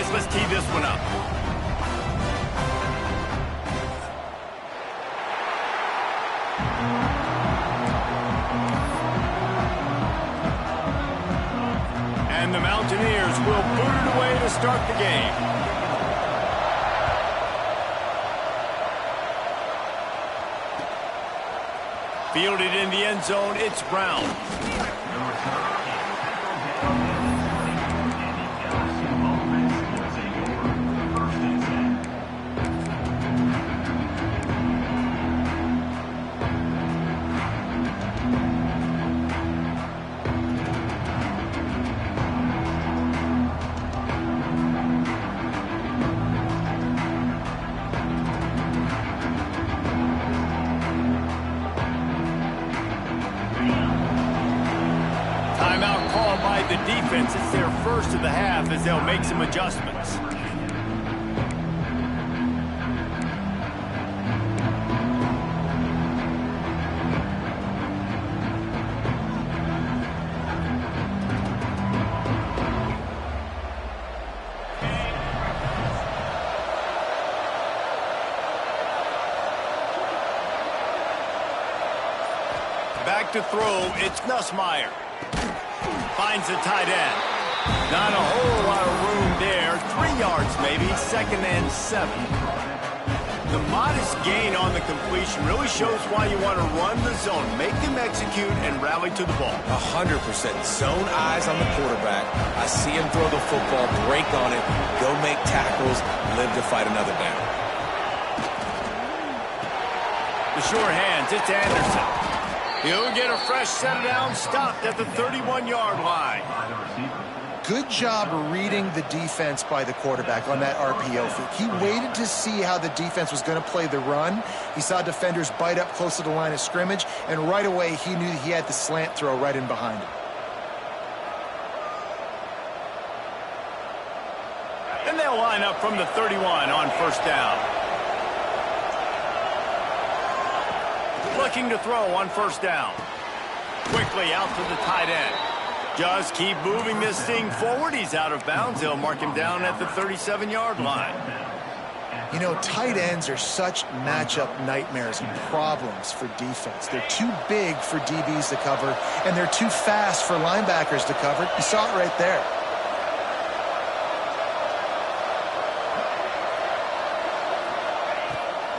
guys, let's tee this one up. And the Mountaineers will boot it away to start the game. Fielded in the end zone, it's Brown. The defense, it's their first of the half as they'll make some adjustments. Back to throw, it's Nussmeier. Finds the tight end. Not a whole lot of room there. 3 yards maybe, 2nd and 7. The modest gain on the completion really shows why you want to run the zone. Make them execute and rally to the ball. 100%. Zone eyes on the quarterback. I see him throw the football, break on it, go make tackles, live to fight another down. The short hands, it's Anderson. He'll get a fresh set down, stopped at the 31-yard line. Good job reading the defense by the quarterback on that RPO fake. He waited to see how the defense was going to play the run. He saw defenders bite up close to the line of scrimmage, and right away he knew he had the slant throw right in behind him. And they'll line up from the 31 on first down. Looking to throw on first down. Quickly out to the tight end. Just keep moving this thing forward. He's out of bounds. They'll mark him down at the 37-yard line. You know, tight ends are such matchup nightmares and problems for defense. They're too big for DBs to cover, and they're too fast for linebackers to cover. You saw it right there.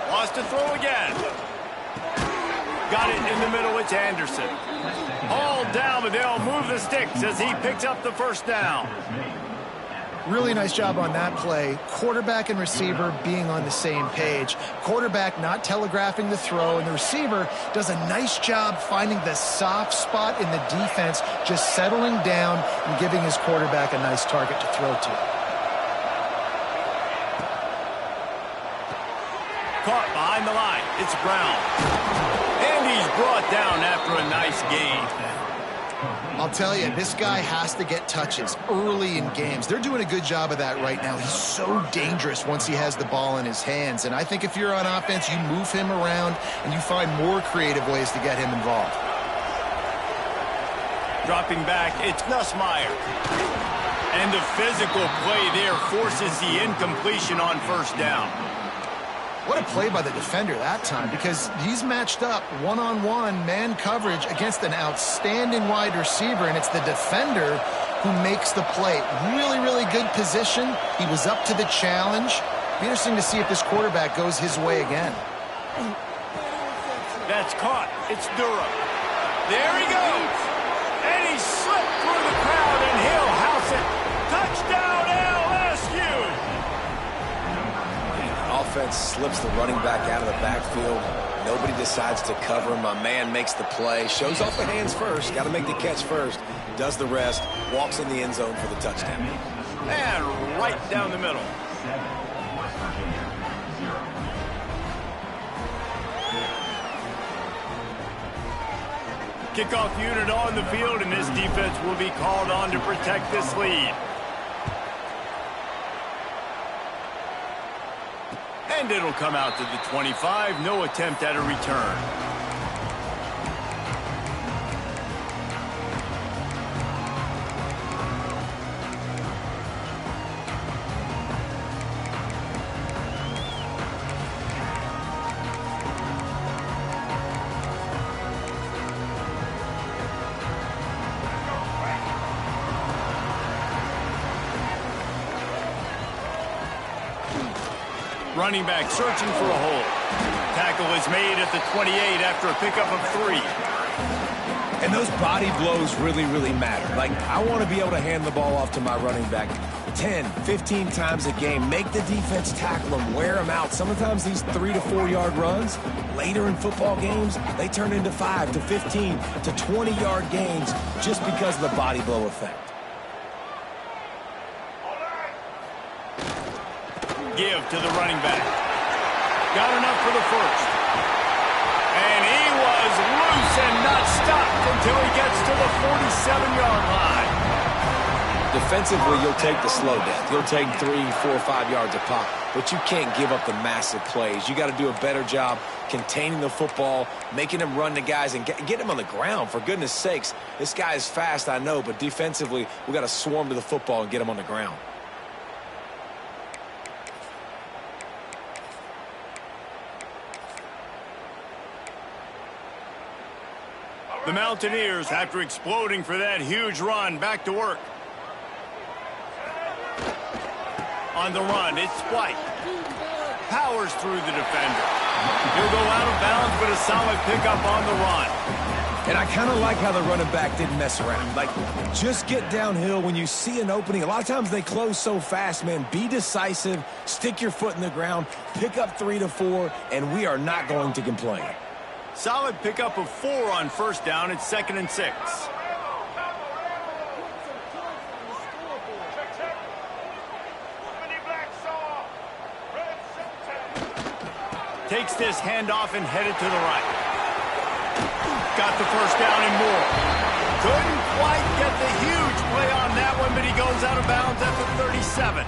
Wants to throw again. Got it in the middle, it's Anderson. All down, but they'll move the sticks as he picks up the first down. Really nice job on that play. Quarterback and receiver being on the same page. Quarterback not telegraphing the throw, and the receiver does a nice job finding the soft spot in the defense, just settling down and giving his quarterback a nice target to throw to. Caught behind the line, it's Brown. And he's brought down after a nice gain. I'll tell you, this guy has to get touches early in games. They're doing a good job of that right now. He's so dangerous once he has the ball in his hands. And I think if you're on offense, you move him around and you find more creative ways to get him involved. Dropping back, it's Nussmeier. And the physical play there forces the incompletion on first down. What a play by the defender that time, because he's matched up one-on-one man coverage against an outstanding wide receiver, and it's the defender who makes the play. Really, really good position. He was up to the challenge. Be interesting to see if this quarterback goes his way again. That's caught. It's Durham. There he goes. And he slipped through the crowd, and he'll house it. Touchdown, LSU. Offense slips the running back out of the backfield. Nobody decides to cover him. My man makes the play. Shows off the hands first. Got to make the catch first. Does the rest. Walks in the end zone for the touchdown. And right down the middle. Kickoff unit on the field, and this defense will be called on to protect this lead. And it'll come out to the 25. No attempt at a return. Running back searching for a hole. Tackle is made at the 28 after a pickup of 3. And those body blows really, really matter. Like, I want to be able to hand the ball off to my running back 10, 15 times a game. Make the defense tackle them, wear them out. Sometimes these 3 to 4 yard runs, later in football games, they turn into 5 to 15 to 20 yard gains just because of the body blow effect. Give to the running back. Got enough for the first. And he was loose and not stopped until he gets to the 47-yard line. Defensively, you'll take the slow death. You'll take 3, 4, 5 yards a pop, but you can't give up the massive plays. You got to do a better job containing the football, making him run the guys, and get him on the ground, for goodness sakes. This guy is fast, I know, but defensively, we got to swarm to the football and get him on the ground. The Mountaineers, after exploding for that huge run, back to work. On the run, it's White. Powers through the defender. He'll go out of bounds, but a solid pickup on the run. And I kind of like how the running back didn't mess around. Like, just get downhill when you see an opening. A lot of times they close so fast, man. Be decisive, stick your foot in the ground, pick up 3 to 4, and we are not going to complain. Solid pickup of 4 on first down. It's 2nd and 6. Takes this handoff and headed to the right. Got the first down and more. Couldn't quite get the huge play on that one, but he goes out of bounds at the 37.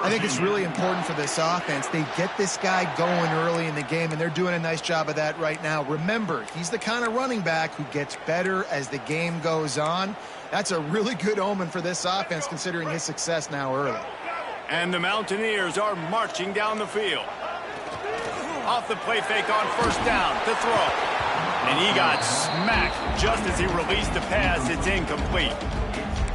I think it's really important for this offense. They get this guy going early in the game, and they're doing a nice job of that right now. Remember, he's the kind of running back who gets better as the game goes on. That's a really good omen for this offense, considering his success now early. And the Mountaineers are marching down the field. Off the play fake on first down to throw. And he got smacked just as he released the pass. It's incomplete.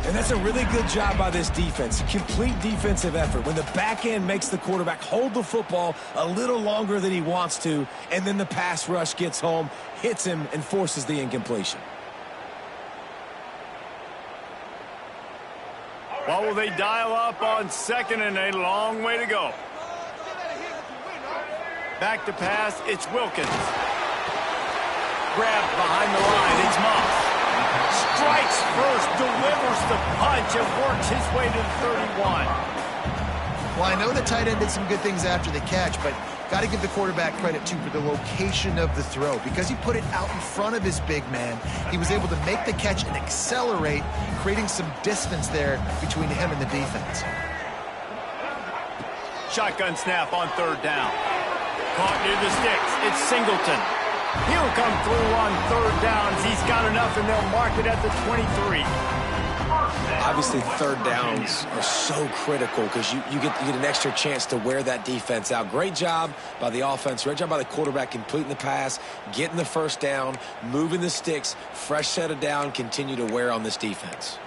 And that's a really good job by this defense. Complete defensive effort. When the back end makes the quarterback hold the football a little longer than he wants to, and then the pass rush gets home, hits him, and forces the incompletion. What will they dial up on 2nd and a long way to go? Back to pass, it's Wilkins. Grabbed behind the line, it's Moss. Strikes first, delivers the punch, and works his way to the 31. Well, I know the tight end did some good things after the catch, but got to give the quarterback credit, too, for the location of the throw. Because he put it out in front of his big man, he was able to make the catch and accelerate, creating some distance there between him and the defense. Shotgun snap on 3rd down. Caught near the sticks. It's Singleton. He'll come through on 3rd downs. He's got enough, and they'll mark it at the 23. Obviously, 3rd downs are so critical because you get an extra chance to wear that defense out. Great job by the offense. Great job by the quarterback completing the pass, getting the first down, moving the sticks, fresh set of down, continue to wear on this defense.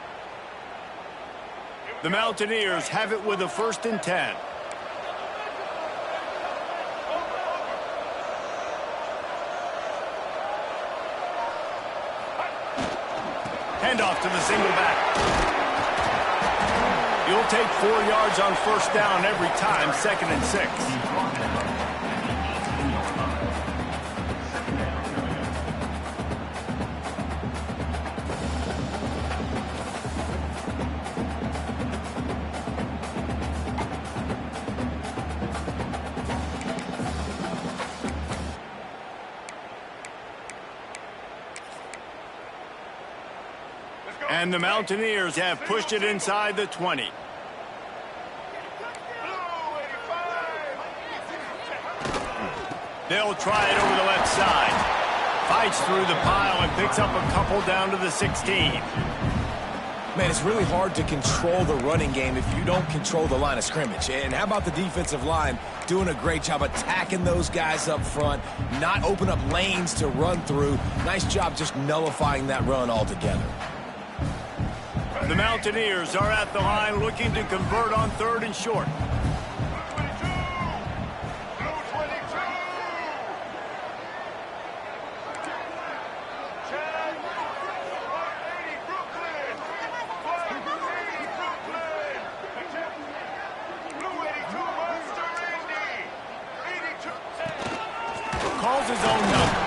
The Mountaineers have it with a 1st and 10. Handoff to the single back. You'll take 4 yards on first down every time, 2nd and 6. And the Mountaineers have pushed it inside the 20. They'll try it over the left side. Fights through the pile and picks up a couple down to the 16. Man, it's really hard to control the running game if you don't control the line of scrimmage. And how about the defensive line doing a great job attacking those guys up front, not open up lanes to run through. Nice job just nullifying that run altogether. The Mountaineers are at the line looking to convert on 3rd and short. his own number.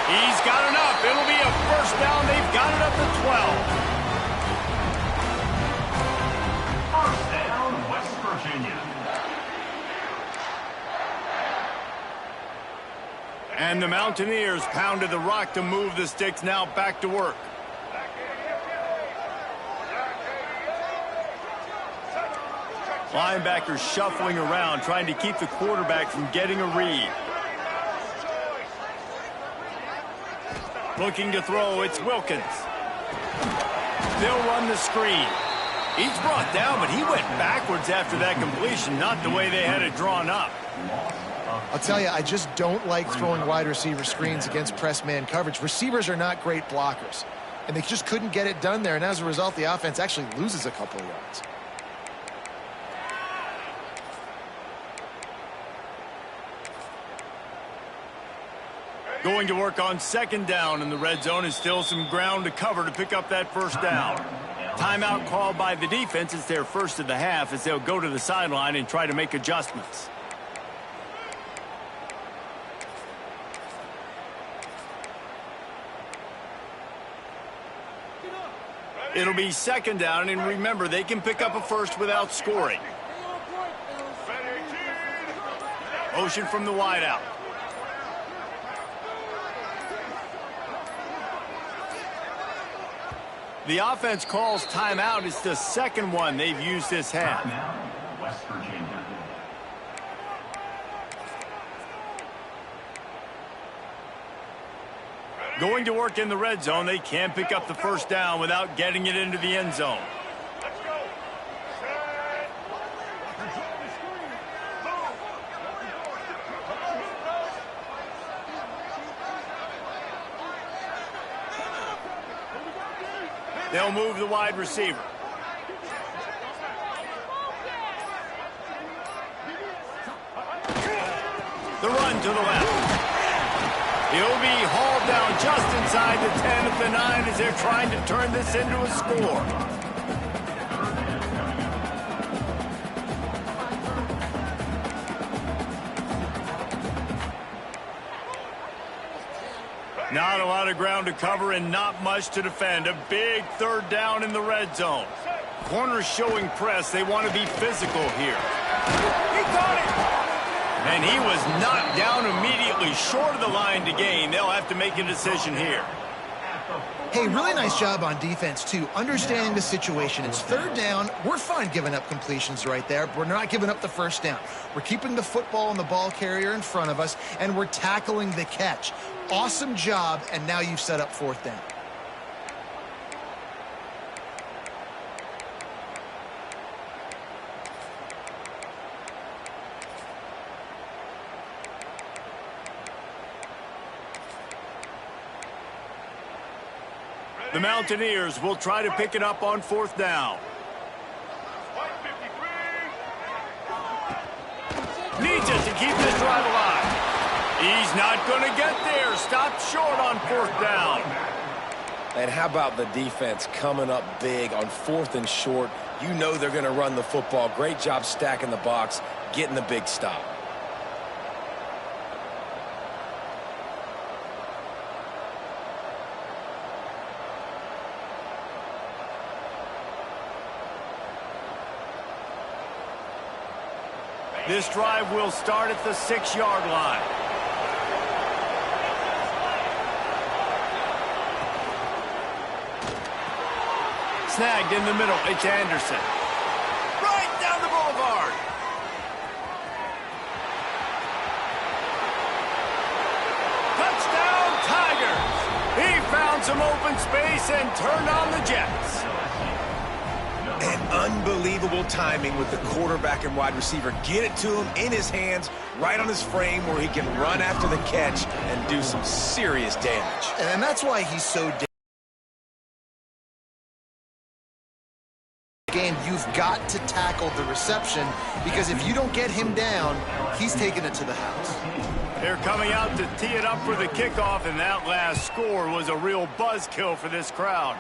He's got enough. It'll be a first down. They've got it up to 12. First down, West Virginia. And the Mountaineers pounded the rock to move the sticks, now back to work. Linebackers shuffling around, trying to keep the quarterback from getting a read. Looking to throw, it's Wilkins. They'll run the screen. He's brought down, but he went backwards after that completion, not the way they had it drawn up. I'll tell you, I just don't like throwing wide receiver screens against press man coverage. Receivers are not great blockers, and they just couldn't get it done there, and as a result, the offense actually loses a couple of yards. Going to work on second down in the red zone, is still some ground to cover to pick up that first down. Timeout called by the defense. It's their first of the half as they'll go to the sideline and try to make adjustments. It'll be second down, and remember, they can pick up a first without scoring. Motion from the wideout. The offense calls timeout. It's the second one they've used this half. West Virginia. Going to work in the red zone. They can't pick up the first down without getting it into the end zone. They'll move the wide receiver. The run to the left. He'll be hauled down just inside the 10 of the 9 as they're trying to turn this into a score. Not a lot of ground to cover and not much to defend. A big third down in the red zone. Corners showing press. They want to be physical here. He got it! And he was knocked down immediately short of the line to gain. They'll have to make a decision here. Hey, really nice job on defense, too. Understanding the situation. It's third down. We're fine giving up completions right there. We're not giving up the first down. We're keeping the football and the ball carrier in front of us, and we're tackling the catch. Awesome job, and now you've set up fourth down. The Mountaineers will try to pick it up on fourth down. Needs it to keep this drive alive. He's not going to get there. Stopped short on fourth down. And how about the defense coming up big on fourth and short? You know they're going to run the football. Great job stacking the box, getting the big stop. This drive will start at the 6-yard line. Snagged in the middle. It's Anderson. Right down the boulevard. Touchdown, Tigers. He found some open space and turned on the Jets. And unbelievable timing with the quarterback and wide receiver. Get it to him in his hands, right on his frame where he can run after the catch and do some serious damage. And that's why he's so game. You've got to tackle the reception, because if you don't get him down, he's taking it to the house. They're coming out to tee it up for the kickoff, and that last score was a real buzzkill for this crowd.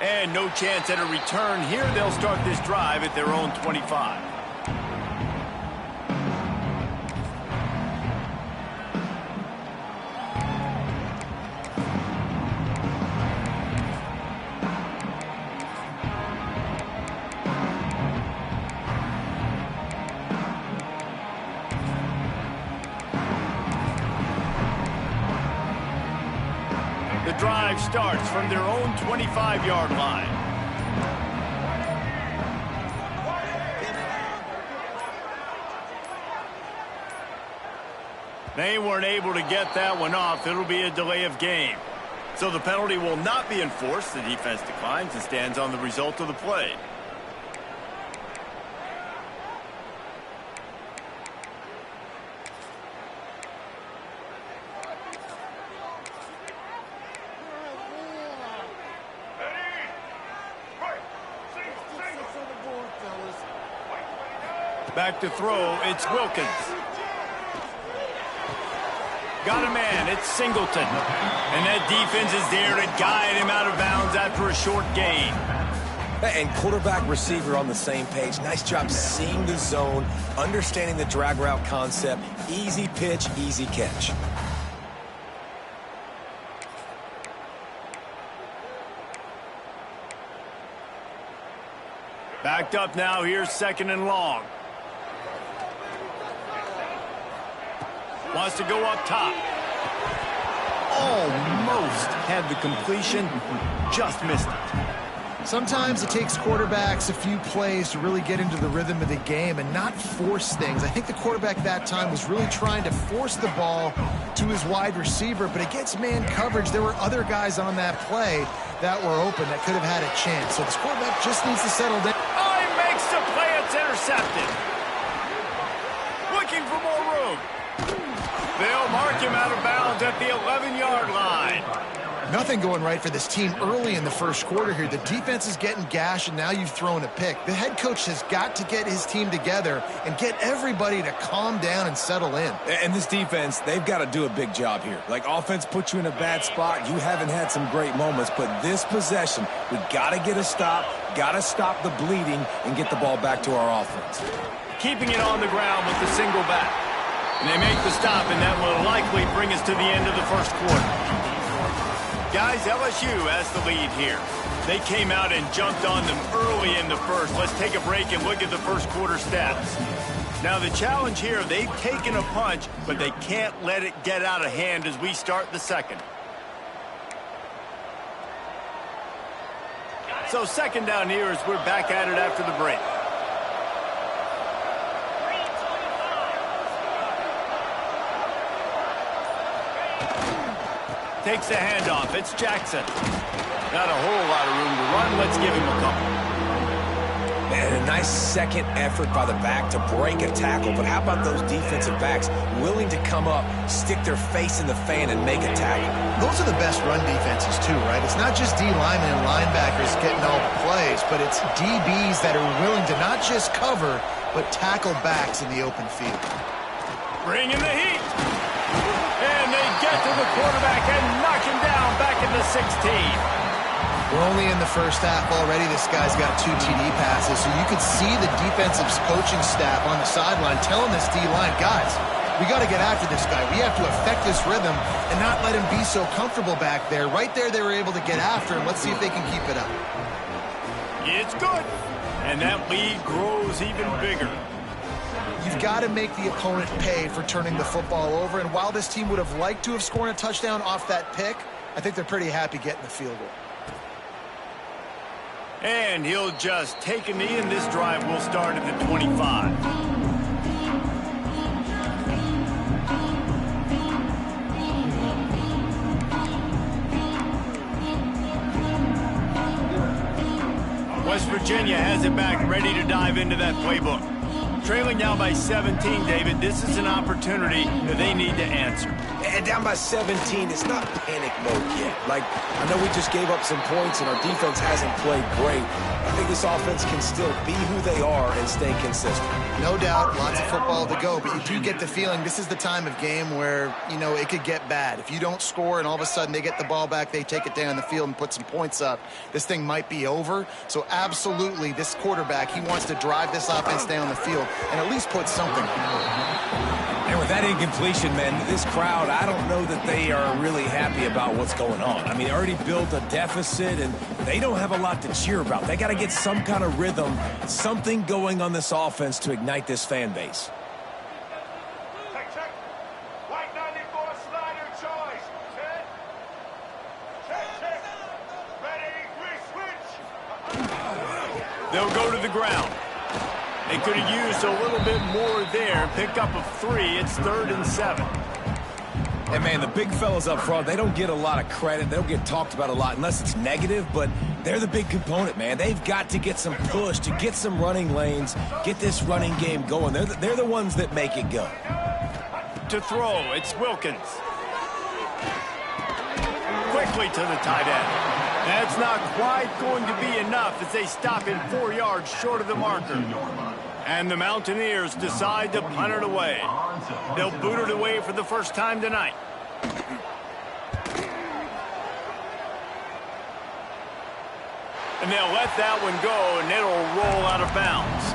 And no chance at a return here. They'll start this drive at their own 25. drive starts from their own 25-yard line. They weren't able to get that one off. It'll be a delay of game. So the penalty will not be enforced. The defense declines and stands on the result of the play. Back to throw, it's Wilkins. Got a man, it's Singleton. And that defense is there to guide him out of bounds after a short gain. And quarterback, receiver on the same page. Nice job seeing the zone, understanding the drag route concept. Easy pitch, easy catch. Backed up now, here's 2nd and long. Wants to go up top. Almost had the completion, just missed it. Sometimes it takes quarterbacks a few plays to really get into the rhythm of the game and not force things. I think the quarterback that time was really trying to force the ball to his wide receiver, but against man coverage, there were other guys on that play that were open that could have had a chance. So this quarterback just needs to settle down. Oh, he makes the play. It's intercepted. Looking for more room. They'll mark him out of bounds at the 11-yard line. Nothing going right for this team early in the first quarter here. The defense is getting gashed, and now you've thrown a pick. The head coach has got to get his team together and get everybody to calm down and settle in. And this defense, they've got to do a big job here. Like, offense puts you in a bad spot. You haven't had some great moments, but this possession, we got to get a stop, got to stop the bleeding, and get the ball back to our offense. Keeping it on the ground with the single back. And they make the stop, and that will likely bring us to the end of the first quarter. Guys, LSU has the lead here. They came out and jumped on them early in the first. Let's take a break and look at the first quarter stats. Now, the challenge here, they've taken a punch, but they can't let it get out of hand as we start the second. So 2nd down here as we're back at it after the break. Takes the handoff. It's Jackson. Not a whole lot of room to run. Let's give him a couple. And a nice second effort by the back to break a tackle. But how about those defensive backs willing to come up, stick their face in the fan, and make a tackle? Those are the best run defenses, too, right? It's not just D linemen and linebackers getting all the plays, but it's DBs that are willing to not just cover, but tackle backs in the open field. Bringing the heat. And they get to the quarterback and knock him down back in the 16. We're only in the first half already. This guy's got 2 TD passes, so you could see the defensive coaching staff on the sideline telling this D-line, guys, we got to get after this guy. We have to affect this rhythm and not let him be so comfortable back there. Right there, they were able to get after him. Let's see if they can keep it up. It's good. And that lead grows even bigger. You've got to make the opponent pay for turning the football over. And while this team would have liked to have scored a touchdown off that pick, I think they're pretty happy getting the field goal. And he'll just take a knee, and this drive will start at the 25. West Virginia has it back, ready to dive into that playbook. Trailing now by 17, David. This is an opportunity that they need to answer. And down by 17, it's not panic mode yet. Like, I know we just gave up some points and our defense hasn't played great. I think this offense can still be who they are and stay consistent. No doubt, lots of football to go, but you do get the feeling this is the time of game where, you know, it could get bad. If you don't score and all of a sudden they get the ball back, they take it down the field and put some points up, this thing might be over. So absolutely, this quarterback, he wants to drive this offense down the field and at least put something on. And with that incompletion, man, this crowd, I don't know that they are really happy about what's going on. I mean, they already built a deficit, and they don't have a lot to cheer about. They got to get some kind of rhythm, something going on this offense to ignite this fan base. Check. White 94 Slider choice. Check. They'll go to the ground. They could have used a little bit more there and pick up a 3. It's 3rd and 7. And, man, the big fellas up front, they don't get a lot of credit. They don't get talked about a lot unless it's negative, but they're the big component, man. They've got to get some push, to get some running lanes, get this running game going. They're the ones that make it go. To throw, it's Wilkins. Quickly to the tight end. That's not quite going to be enough as they stop him 4 yards short of the marker. And the Mountaineers decide to punt it away. They'll boot it away for the first time tonight. And they'll let that one go, and it'll roll out of bounds.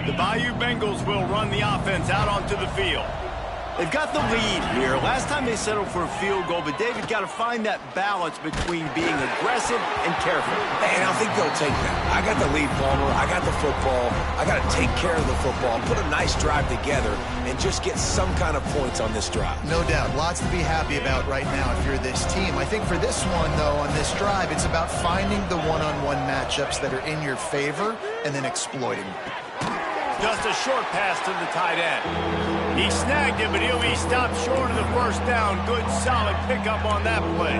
The Bayou Bengals will run the offense out onto the field. They've got the lead here. Last time they settled for a field goal, but David got to find that balance between being aggressive and careful. And I think they'll take that. I got the lead, Palmer. I got the football. I got to take care of the football, put a nice drive together, and just get some kind of points on this drive. No doubt. Lots to be happy about right now if you're this team. I think for this one, though, on this drive, it's about finding the one-on-one matchups that are in your favor and then exploiting them. Just a short pass to the tight end. He snagged it, but he'll be stopped short of the first down. Good, solid pickup on that play.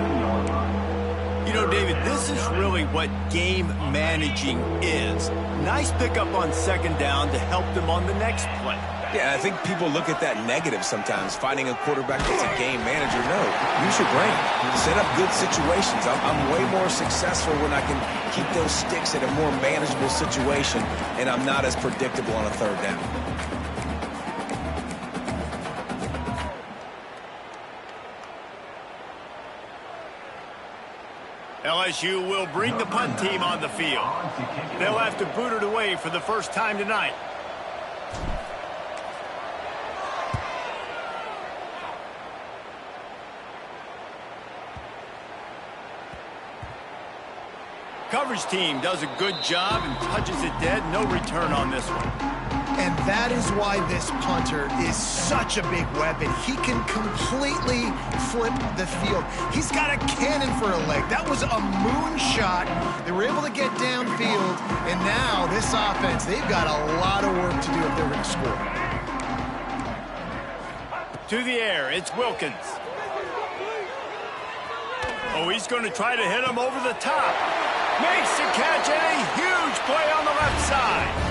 You know, David, this is really what game managing is. Nice pickup on 2nd down to help them on the next play. Yeah, I think people look at that negative sometimes, finding a quarterback that's a game manager. No, use your brain. Set up good situations. I'm way more successful when I can keep those sticks in a more manageable situation, and I'm not as predictable on a 3rd down. LSU will bring the punt team on the field. They'll have to boot it away for the first time tonight. Coverage team does a good job and touches it dead. No return on this one. And that is why this punter is such a big weapon. He can completely flip the field. He's got a cannon for a leg. That was a moonshot. They were able to get downfield, and now this offense, they've got a lot of work to do if they're going to score. To the air, it's Wilkins. Oh, he's going to try to hit him over the top. Makes the catch and a huge play on the left side.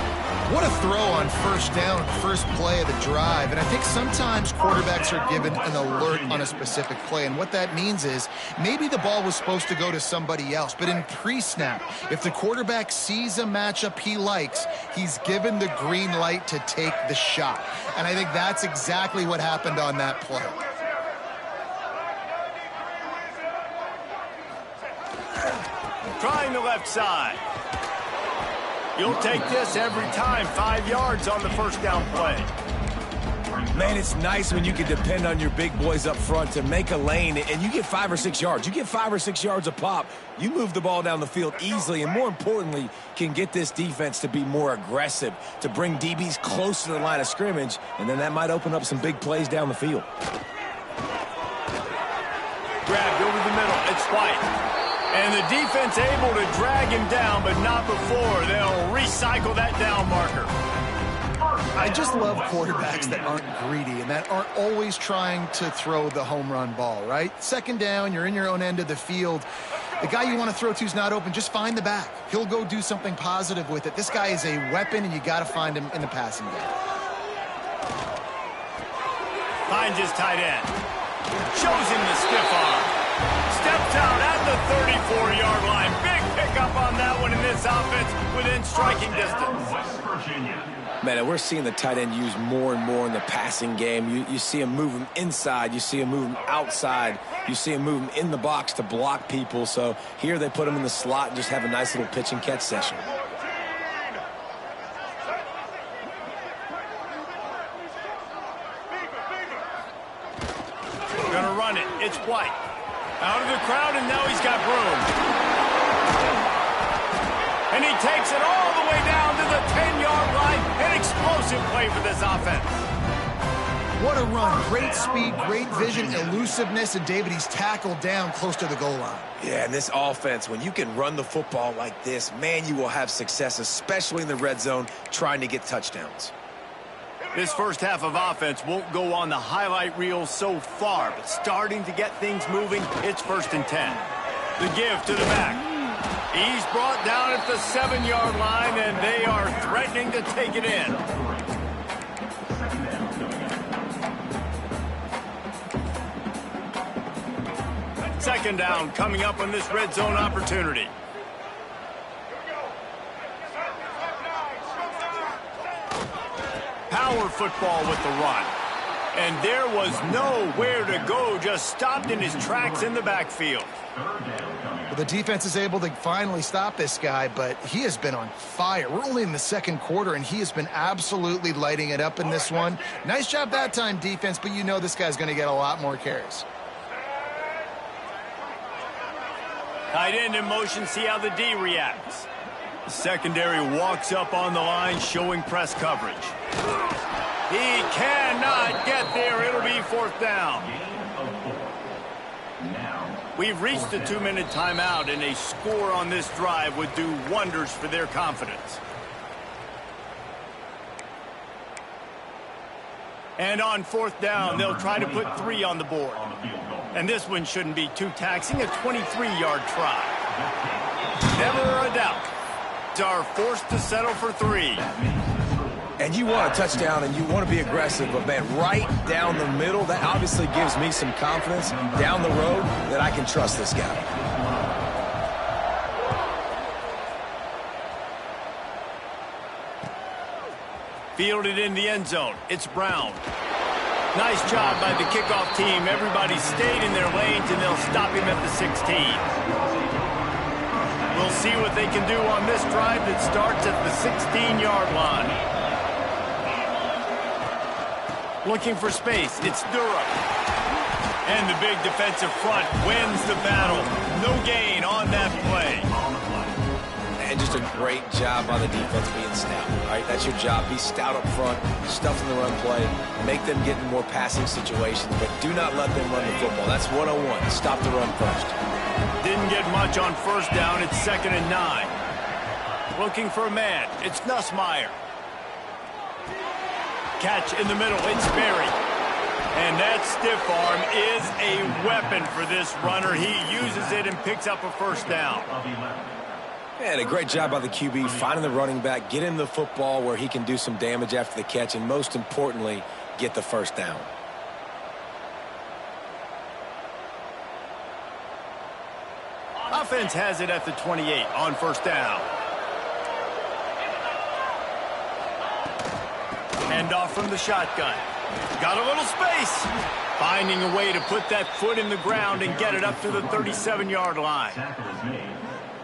What a throw on 1st down, first play of the drive. And I think sometimes quarterbacks are given an alert on a specific play. And what that means is maybe the ball was supposed to go to somebody else. But in pre-snap, if the quarterback sees a matchup he likes, he's given the green light to take the shot. And I think that's exactly what happened on that play. Trying the left side. You'll take this every time. 5 yards on the first down play. Man, it's nice when you can depend on your big boys up front to make a lane, and you get 5 or 6 yards. You get 5 or 6 yards a pop, you move the ball down the field easily, and more importantly, can get this defense to be more aggressive, to bring DBs close to the line of scrimmage, and then that might open up some big plays down the field. Grabbed over the middle. It's White. And the defense able to drag him down, but not before. They'll recycle that down marker. I just love quarterbacks that aren't greedy and that aren't always trying to throw the home run ball, right? 2nd down, you're in your own end of the field. The guy you want to throw to is not open. Just find the back. He'll go do something positive with it. This guy is a weapon, and you got to find him in the passing game. Finds his tight end. Shows him the stiff arm. Steps out at the 34-yard line. Big pickup on that one in this offense within striking distance. West Virginia. Man, we're seeing the tight end used more and more in the passing game. You see him move him inside. You see him move him outside. You see him move him in the box to block people. So here they put him in the slot and just have a nice little pitch and catch session. Gonna run it. It's White. Out of the crowd, and now he's got room. And he takes it all the way down to the 10-yard line. An explosive explosive play for this offense. What a run. Great speed, great vision, elusiveness, and David, he's tackled down close to the goal line. Yeah, and this offense, when you can run the football like this, man, you will have success, especially in the red zone, trying to get touchdowns. This first half of offense won't go on the highlight reel so far, but starting to get things moving, it's 1st and 10. The give to the back. He's brought down at the 7-yard line, and they are threatening to take it in. Second down coming up on this red zone opportunity. Power football with the run. And there was nowhere to go, just stopped in his tracks in the backfield. Well, the defense is able to finally stop this guy, but he has been on fire. We're only in the second quarter, and he has been absolutely lighting it up in this one. Nice job that time, defense, but you know this guy's going to get a lot more carries. Tight end in motion, see how the D reacts. The secondary walks up on the line, showing press coverage. He cannot get there. It'll be 4th down. We've reached a 2-minute timeout, and a score on this drive would do wonders for their confidence. And on 4th down, they'll try to put 3 on the board. And this one shouldn't be too taxing, a 23-yard try. Never a doubt. Are forced to settle for 3. And you want a touchdown, and you want to be aggressive, but, man, right down the middle, that obviously gives me some confidence down the road that I can trust this guy. Fielded in the end zone. It's Brown. Nice job by the kickoff team. Everybody stayed in their lanes, and they'll stop him at the 16. We'll see what they can do on this drive that starts at the 16-yard line. Looking for space. It's Durham. And the big defensive front wins the battle. No gain on that play. And just a great job by the defense being stout, right? That's your job. Be stout up front, stuff in the run play, make them get in more passing situations, but do not let them run the football. That's 101. Stop the run first. Didn't get much on 1st down. It's 2nd and 9. Looking for a man. It's Nussmeier. Catch in the middle. It's Berry. And that stiff arm is a weapon for this runner. He uses it and picks up a 1st down. And a great job by the QB finding the running back, getting the football where he can do some damage after the catch, and most importantly, get the 1st down. Offense has it at the 28 on 1st down. Handoff from the shotgun. Got a little space. Finding a way to put that foot in the ground and get it up to the 37-yard line.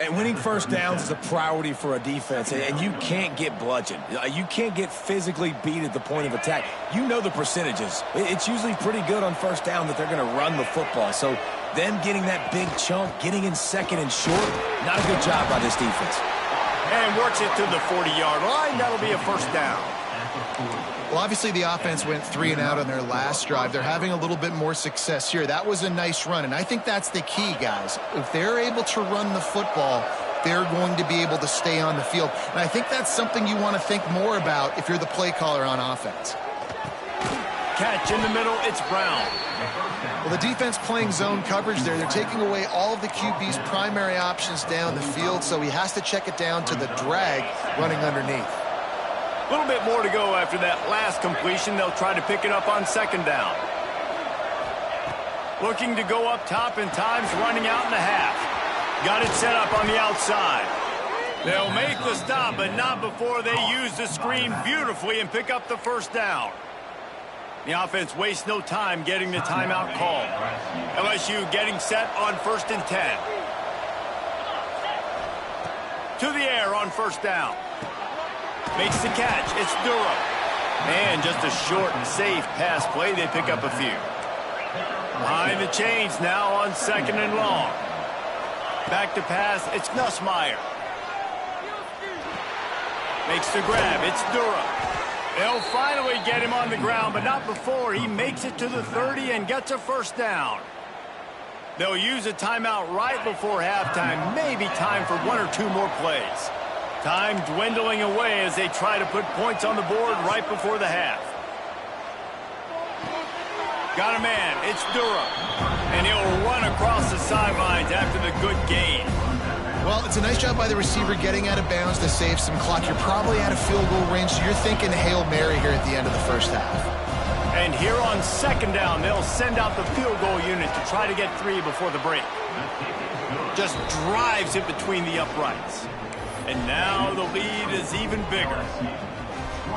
And winning 1st downs is a priority for a defense, and you can't get bludgeoned. You can't get physically beat at the point of attack. You know the percentages. It's usually pretty good on 1st down that they're going to run the football. So them getting that big chunk, getting in 2nd and short, not a good job by this defense. And works it to the 40-yard line. That'll be a 1st down. Well, obviously the offense went 3 and out on their last drive. They're having a little bit more success here. That was a nice run, and I think that's the key, guys. If they're able to run the football, they're going to be able to stay on the field. And I think that's something you want to think more about if you're the play caller on offense. Catch in the middle, it's Brown. Well, the defense playing zone coverage there. They're taking away all of the QB's primary options down the field, so he has to check it down to the drag running underneath. A little bit more to go after that last completion. They'll try to pick it up on 2nd down. Looking to go up top, and time's running out in the half. Got it set up on the outside. They'll make the stop, but not before they use the screen beautifully and pick up the 1st down. The offense wastes no time getting the timeout called. LSU getting set on 1st and 10. To the air on 1st down. Makes the catch. It's Durham. And just a short and safe pass play. They pick up a few. Behind the chains now on 2nd and long. Back to pass. It's Nussmeier. Makes the grab. It's Durham. They'll finally get him on the ground, but not before he makes it to the 30 and gets a first down. They'll use a timeout right before halftime, maybe time for 1 or 2 more plays. Time dwindling away as they try to put points on the board right before the half. Got a man, it's Durham, and he'll run across the sidelines after the good gain. Well, it's a nice job by the receiver getting out of bounds to save some clock. You're probably out of field goal range, so you're thinking Hail Mary here at the end of the first half. And here on second down, they'll send out the field goal unit to try to get 3 before the break. Just drives it between the uprights. And now the lead is even bigger.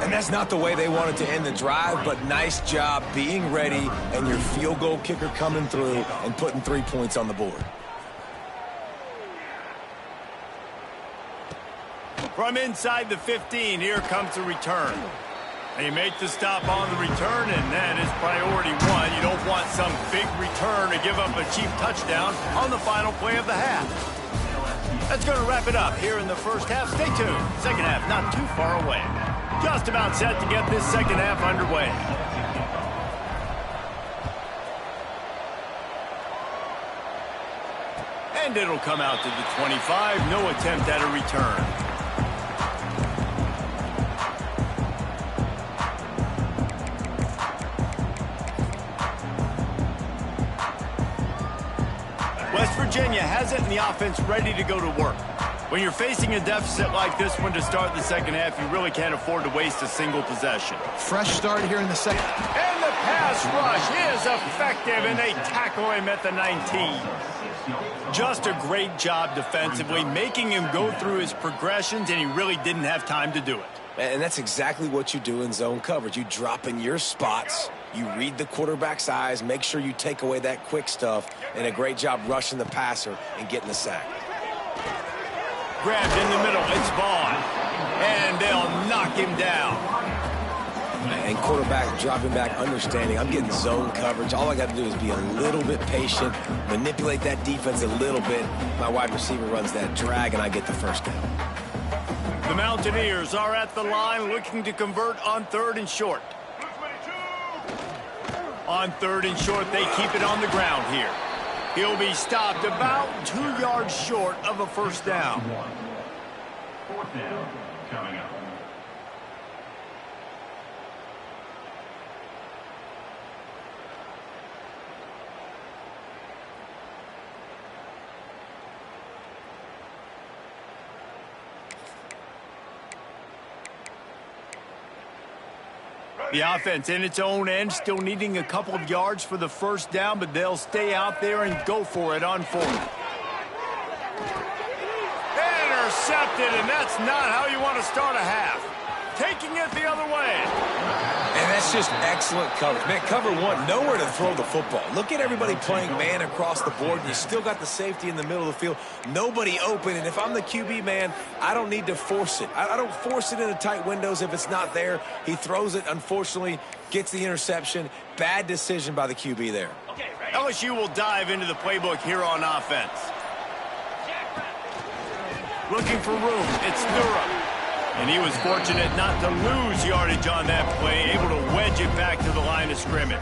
And that's not the way they wanted to end the drive, but nice job being ready and your field goal kicker coming through and putting 3 points on the board. From inside the 15, here comes the return. They make the stop on the return, and that is priority 1. You don't want some big return to give up a cheap touchdown on the final play of the half. That's going to wrap it up here in the first half. Stay tuned. Second half not too far away. Just about set to get this second half underway. And it'll come out to the 25. No attempt at a return. West Virginia has it in the offense ready to go to work. When you're facing a deficit like this one to start the second half, you really can't afford to waste a single possession. Fresh start here in the second. And the pass rush is effective, and they tackle him at the 19. Just a great job defensively, making him go through his progressions, and he really didn't have time to do it. And that's exactly what you do in zone coverage. You drop in your spots, you read the quarterback's eyes, make sure you take away that quick stuff, and a great job rushing the passer and getting the sack. Grabbed in the middle, it's Vaughn, and they'll knock him down. And quarterback dropping back, understanding I'm getting zone coverage. All I got to do is be a little bit patient, manipulate that defense a little bit. My wide receiver runs that drag, and I get the first down. The Mountaineers are at the line looking to convert on 3rd and short. On 3rd and short, they keep it on the ground here. He'll be stopped about 2 yards short of a first down. 4th down coming up. The offense in its own end, still needing a couple of yards for the first down, but they'll stay out there and go for it on 4th. Intercepted, and that's not how you want to start a half. Taking it the other way. And that's just excellent coverage. Man, cover 1, nowhere to throw the football. Look at everybody playing man across the board, and you still got the safety in the middle of the field. Nobody open, and if I'm the QB, man, I don't need to force it. I don't force it into tight windows if it's not there. He throws it, unfortunately, gets the interception. Bad decision by the QB there. LSU will dive into the playbook here on offense. Looking for room, it's Durham. And he was fortunate not to lose yardage on that play, able to wedge it back to the line of scrimmage.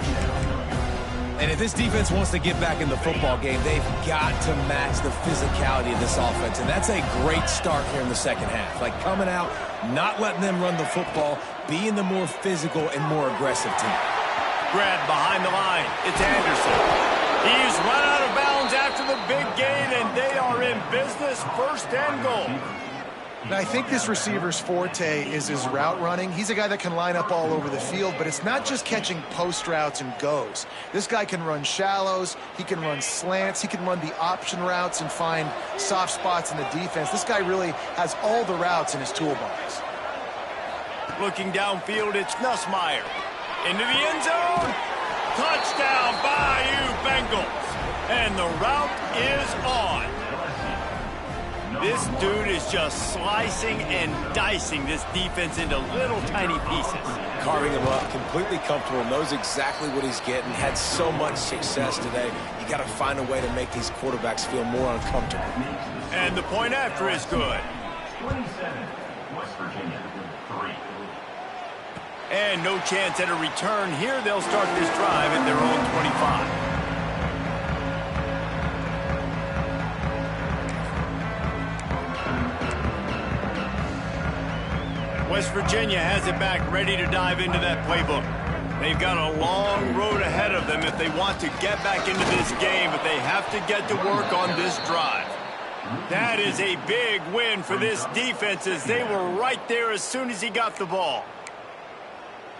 And if this defense wants to get back in the football game, they've got to match the physicality of this offense. And that's a great start here in the second half. Like coming out, not letting them run the football, being the more physical and more aggressive team. Grabbed behind the line, it's Anderson. He's run out of bounds after the big gain, and they are in business, 1st and goal. Now, I think this receiver's forte is his route running. He's a guy that can line up all over the field, but it's not just catching post routes and goes. This guy can run shallows, he can run slants, he can run the option routes and find soft spots in the defense. This guy really has all the routes in his toolbox. Looking downfield, it's Nussmeier. Into the end zone. Touchdown, Bayou Bengals. And the route is on. This dude is just slicing and dicing this defense into little tiny pieces. Carving him up, completely comfortable, knows exactly what he's getting, had so much success today. You got to find a way to make these quarterbacks feel more uncomfortable. And the point after is good. 27, West Virginia, 3. And no chance at a return here. They'll start this drive at their own 25. West Virginia has it back, ready to dive into that playbook. They've got a long road ahead of them if they want to get back into this game, but they have to get to work on this drive. That is a big win for this defense as they were right there as soon as he got the ball.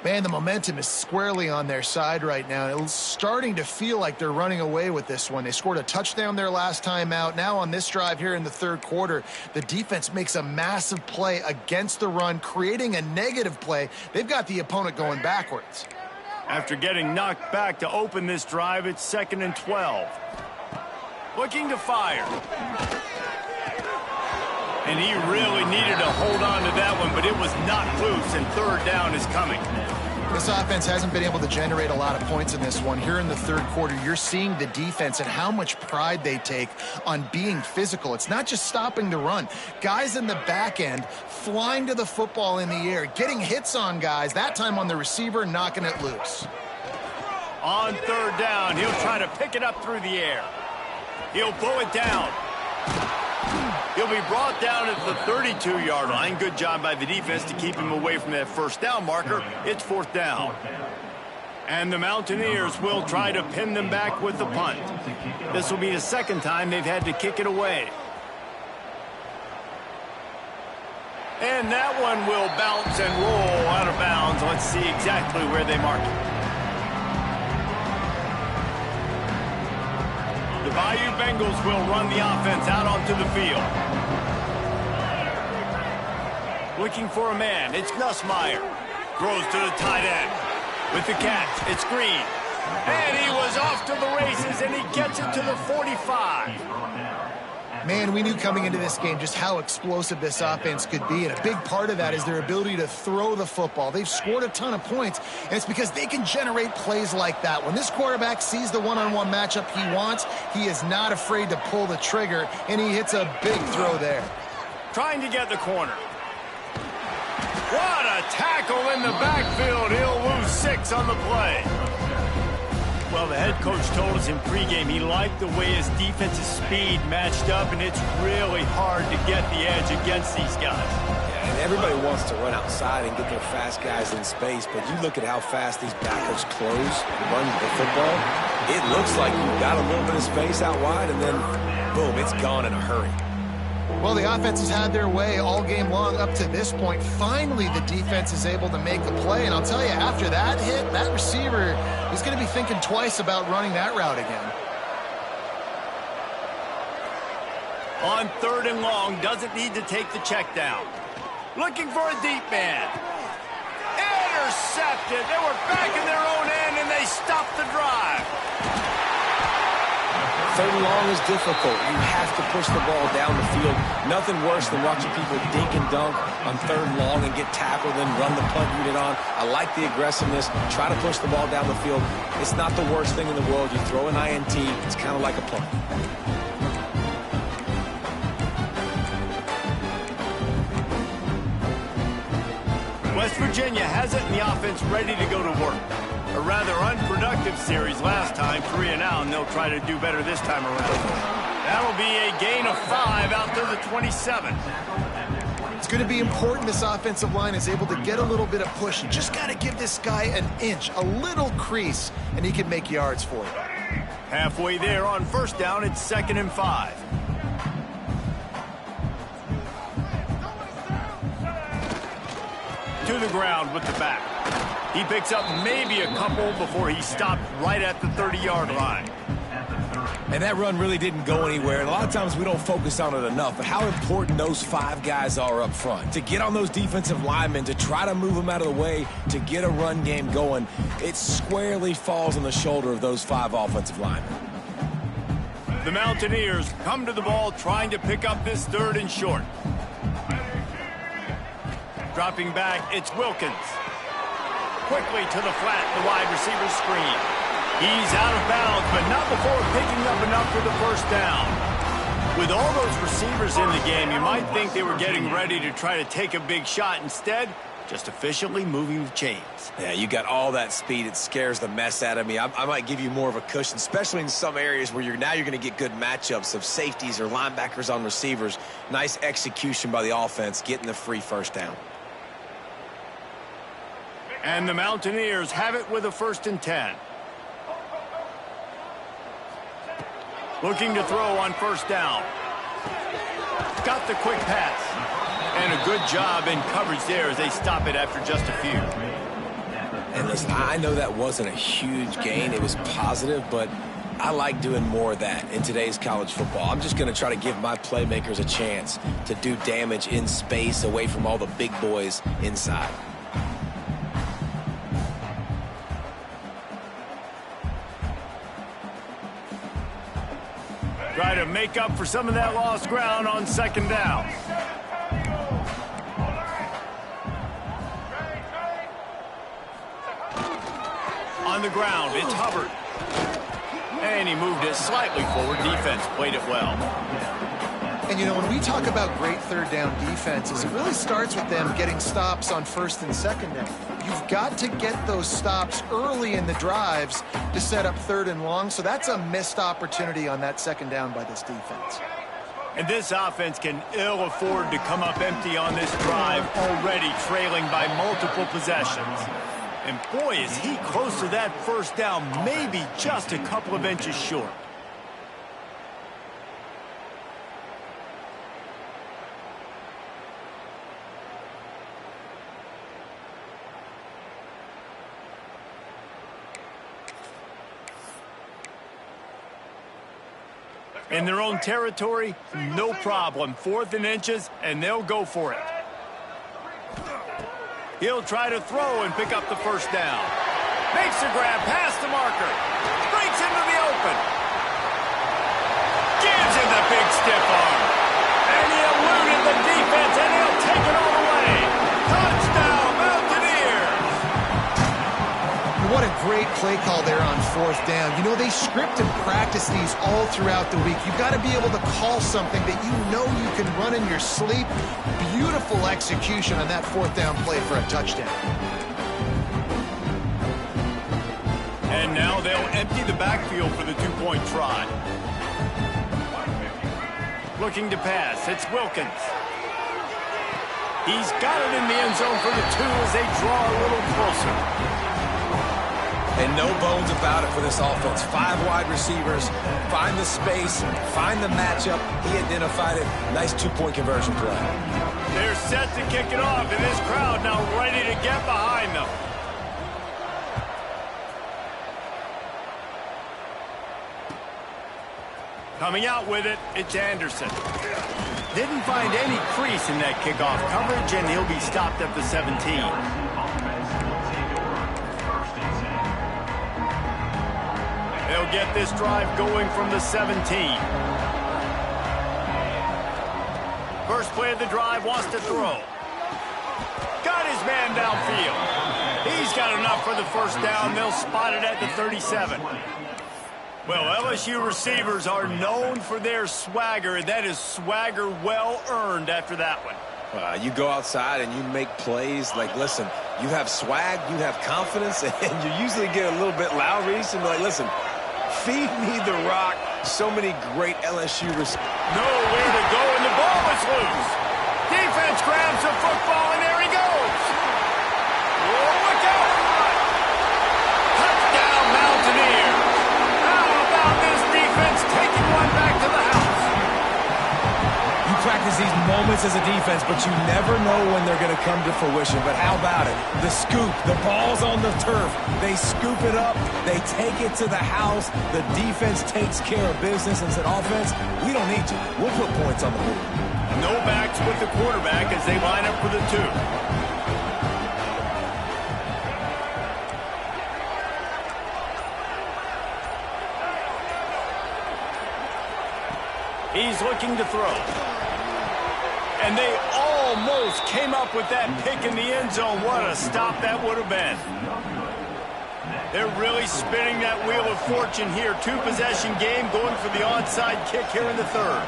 Man, the momentum is squarely on their side right now. It's starting to feel like they're running away with this one. They scored a touchdown their last time out. Now on this drive here in the third quarter, the defense makes a massive play against the run, creating a negative play. They've got the opponent going backwards. After getting knocked back to open this drive, it's 2nd and 12. Looking to fire. And he really needed to hold on to that one, but it was not loose, and third down is coming. This offense hasn't been able to generate a lot of points in this one. Here in the third quarter, you're seeing the defense and how much pride they take on being physical. It's not just stopping the run. Guys in the back end flying to the football in the air, getting hits on guys, that time on the receiver, knocking it loose. On third down, he'll try to pick it up through the air. He'll pull it down. He'll be brought down at the 32-yard line. Good job by the defense to keep him away from that first down marker. It's 4th down. And the Mountaineers will try to pin them back with the punt. This will be the second time they've had to kick it away. And that one will bounce and roll out of bounds. Let's see exactly where they mark it. The Bayou Bengals will run the offense out onto the field. Looking for a man, it's Nussmeier. Throws to the tight end. With the catch, it's Green. And he was off to the races, and he gets it to the 45. Man, we knew coming into this game just how explosive this offense could be, and a big part of that is their ability to throw the football. They've scored a ton of points, and it's because they can generate plays like that. When this quarterback sees the one-on-one matchup he wants, he is not afraid to pull the trigger, and he hits a big throw there. Trying to get the corner. What a tackle in the backfield. He'll lose 6 on the play. Well, the head coach told us in pregame he liked the way his defensive speed matched up, and it's really hard to get the edge against these guys. Yeah, and everybody wants to run outside and get their fast guys in space, but you look at how fast these backers close and run the football. It looks like you've got a little bit of space out wide, and then, boom, it's gone in a hurry. Well, the offense has had their way all game long up to this point. Finally, the defense is able to make a play. And I'll tell you, after that hit, that receiver is going to be thinking twice about running that route again. On 3rd and long, doesn't need to take the check down. Looking for a deep man. Intercepted. They were back in their own end, and they stopped the drive. 3rd and long is difficult. You have to push the ball down the field. Nothing worse than watching people dink and dunk on 3rd and long and get tackled and run the punt unit on. I like the aggressiveness. Try to push the ball down the field. It's not the worst thing in the world. You throw an INT, it's kind of like a punt. West Virginia has it in the offense ready to go to work. A rather unproductive series last time, 3 and out, and they'll try to do better this time around. That'll be a gain of 5 out to the 27. It's going to be important this offensive line is able to get a little bit of push. You just got to give this guy an inch, a little crease, and he can make yards for you. Halfway there on 1st down, it's 2nd and 5. To the ground with the back. He picks up maybe a couple before he stopped right at the 30-yard line. And that run really didn't go anywhere. And a lot of times we don't focus on it enough, but how important those 5 guys are up front. To get on those defensive linemen, to try to move them out of the way, to get a run game going, it squarely falls on the shoulder of those 5 offensive linemen. The Mountaineers come to the ball trying to pick up this 3rd and short. Dropping back, it's Wilkins. Quickly to the flat, the wide receiver screen. He's out of bounds, but not before picking up enough for the 1st down. With all those receivers in the game, you might think they were getting ready to try to take a big shot. Instead, just efficiently moving the chains. Yeah, you got all that speed. It scares the mess out of me. I might give you more of a cushion, especially in some areas where you're going to get good matchups of safeties or linebackers on receivers. Nice execution by the offense, getting the free first down. And the Mountaineers have it with a 1st and 10. Looking to throw on 1st down. Got the quick pass. And a good job in coverage there as they stop it after just a few. And listen, I know that wasn't a huge gain. It was positive, but I like doing more of that in today's college football. I'm just going to try to give my playmakers a chance to do damage in space away from all the big boys inside. Try to make up for some of that lost ground on 2nd down. On the ground, it's Hubbard. And he moved it slightly forward. Defense played it well. And, you know, when we talk about great 3rd down defenses, it really starts with them getting stops on 1st and 2nd down. You've got to get those stops early in the drives to set up 3rd and long, so that's a missed opportunity on that 2nd down by this defense. And this offense can ill afford to come up empty on this drive, already trailing by multiple possessions. And boy, is he close to that 1st down, maybe just a couple of inches short. In their own territory, no problem. 4th and inches, and they'll go for it. He'll try to throw and pick up the 1st down. Makes the grab past the marker. Breaks into the open. Gives him the big stiff arm. And he eluded the defense, and he'll take it all the way. Touchdown, Mountaineers! What a great play call there on 4th down. You know, they script and practice these all throughout the week. You've got to be able to call something that you know you can run in your sleep. Beautiful execution on that 4th down play for a touchdown. And now they'll empty the backfield for the 2-point try. Looking to pass, it's Wilkins. He's got it in the end zone for the 2 as they draw a little closer. And no bones about it for this offense. 5 wide receivers, find the space, find the matchup. He identified it. Nice 2-point conversion play. They're set to kick it off, and this crowd now ready to get behind them. Coming out with it, it's Anderson. Didn't find any crease in that kickoff coverage, and he'll be stopped at the 17. They'll get this drive going from the 17. First play of the drive, wants to throw. Got his man downfield. He's got enough for the 1st down. They'll spot it at the 37. Well, LSU receivers are known for their swagger, and that is swagger well earned after that one. You go outside and you make plays. Like, listen, you have swag, you have confidence, and you usually get a little bit loud, Reese, and be like, listen, feed me the rock. So many great LSU receivers. Nowhere to go, and the ball is loose. Defense grabs the football, and there he goes. Oh, look out. Touchdown, Mountaineers. How about this defense taking one back to the house? You practice these moments as a defense, but you never know when they're going to come to fruition. But how about it? The scoop, the ball's on the turf. They scoop it up. They take it to the house. The defense takes care of business and said, offense, we don't need you. We'll put points on the board. No backs with the quarterback as they line up for the 2. He's looking to throw. And they almost came up with that pick in the end zone. What a stop that would have been. They're really spinning that wheel of fortune here. 2-possession game going for the onside kick here in the 3rd.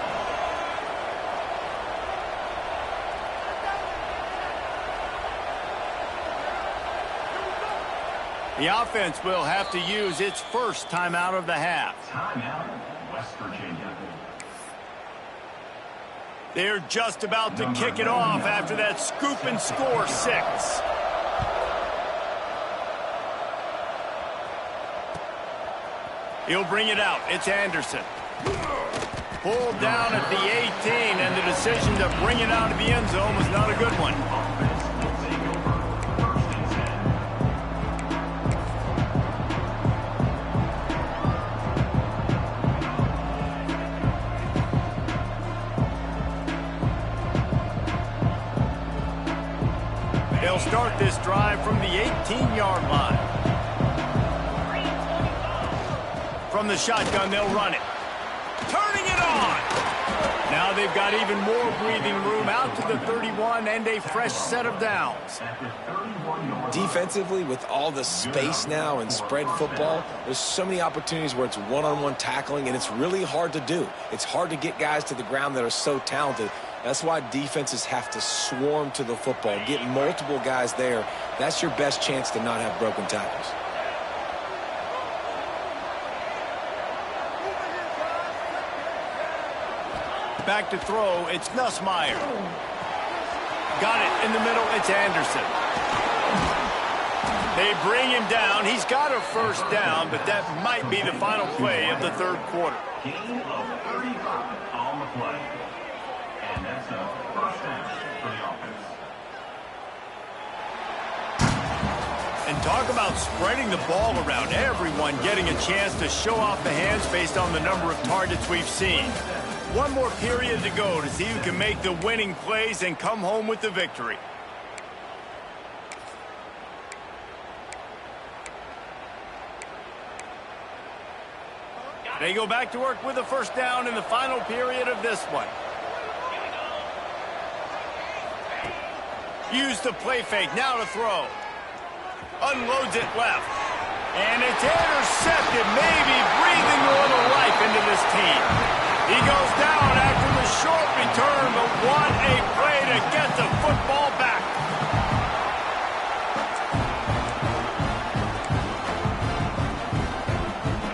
The offense will have to use its first timeout of the half. Timeout, West Virginia. They're just about to kick it off after that scoop and score 6. He'll bring it out. It's Anderson. Pulled down at the 18, and the decision to bring it out of the end zone was not a good one. They'll start this drive from the 18-yard line. From the shotgun, they'll run it. Turning it on! Now they've got even more breathing room out to the 31 and a fresh set of downs. Defensively, with all the space now and spread football, there's so many opportunities where it's one-on-one tackling, and it's really hard to do. It's hard to get guys to the ground that are so talented. That's why defenses have to swarm to the football, get multiple guys there. That's your best chance to not have broken tackles. Back to throw, it's Nussmeier. Got it in the middle, it's Anderson. They bring him down. He's got a first down, but that might be the final play of the third quarter. Gain of 35 on the play. And that's a first down for the offense. And talk about spreading the ball around. Everyone getting a chance to show off the hands based on the number of targets we've seen. One more period to go to see who can make the winning plays and come home with the victory. They go back to work with a first down in the final period of this one. Use the play fake, now to throw. Unloads it left. And it's intercepted, maybe breathing a little life into this team. He goes down after the short return, but what a play to get the football back.